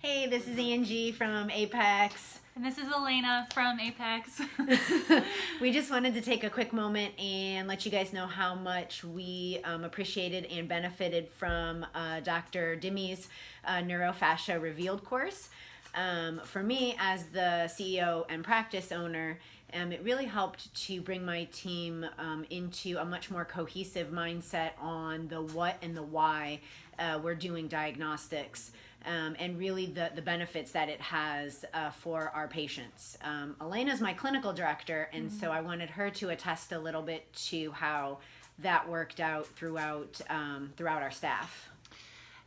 Hey, this is Angie from Apex. And this is Elena from Apex. We just wanted to take a quick moment and let you guys know how much we appreciated and benefited from Dr. Dimmy's Neurofascia Revealed course. For me, as the CEO and practice owner, it really helped to bring my team into a much more cohesive mindset on the what and the why we're doing diagnostics. And really the benefits that it has for our patients. Elena's my clinical director, and so I wanted her to attest a little bit to how that worked out throughout our staff.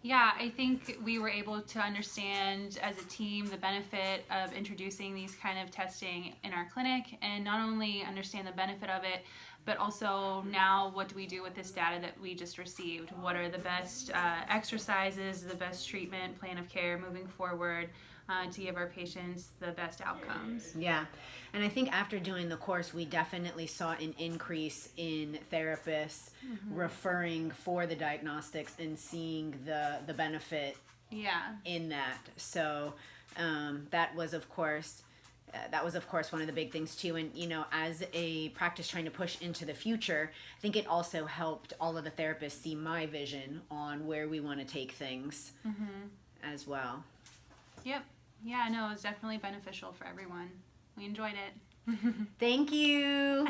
Yeah, I think we were able to understand as a team the benefit of introducing these kind of testing in our clinic, and not only understand the benefit of it, but also now what do we do with this data that we just received? What are the best exercises, the best treatment plan of care moving forward to give our patients the best outcomes? Yeah, and I think after doing the course, we definitely saw an increase in therapists referring for the diagnostics and seeing the benefit in that. So that was of course one of the big things too. And as a practice trying to push into the future, I think it also helped all of the therapists see my vision on where we want to take things as well. Yep. Yeah, no, it was definitely beneficial for everyone. We enjoyed it. Thank you.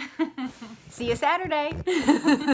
See you Saturday.